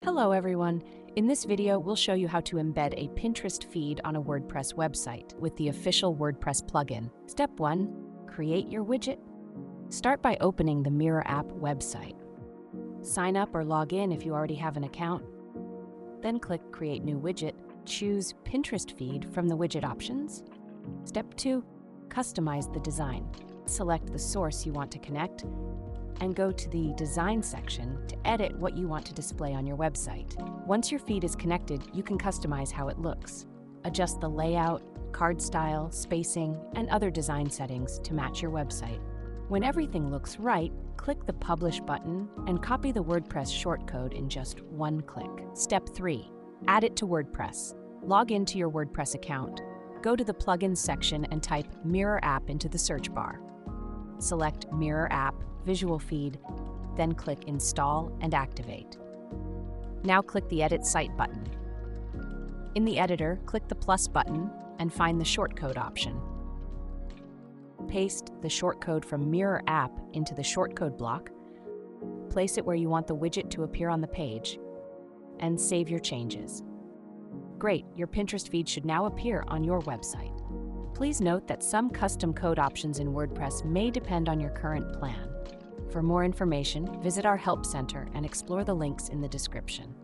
Hello everyone. In this video, we'll show you how to embed a Pinterest feed on a WordPress website with the official WordPress plugin. Step 1. Create your widget. Start by opening the Mirror app website. Sign up or log in if you already have an account. Then click Create New Widget. Choose Pinterest feed from the widget options. Step 2. Customize the design. Select the source you want to connect and go to the Design section to edit what you want to display on your website. Once your feed is connected, you can customize how it looks. Adjust the layout, card style, spacing, and other design settings to match your website. When everything looks right, click the Publish button and copy the WordPress shortcode in just one click. Step 3. Add it to WordPress. Log into your WordPress account. Go to the Plugins section and type Mirror app into the search bar. Select Mirror app, Visual feed, then click Install and Activate. Now click the Edit Site button. In the editor, click the plus button and find the shortcode option. Paste the shortcode from Mirror app into the shortcode block, place it where you want the widget to appear on the page, and save your changes. Great, your Pinterest feed should now appear on your website. Please note that some custom code options in WordPress may depend on your current plan. For more information, visit our Help Center and explore the links in the description.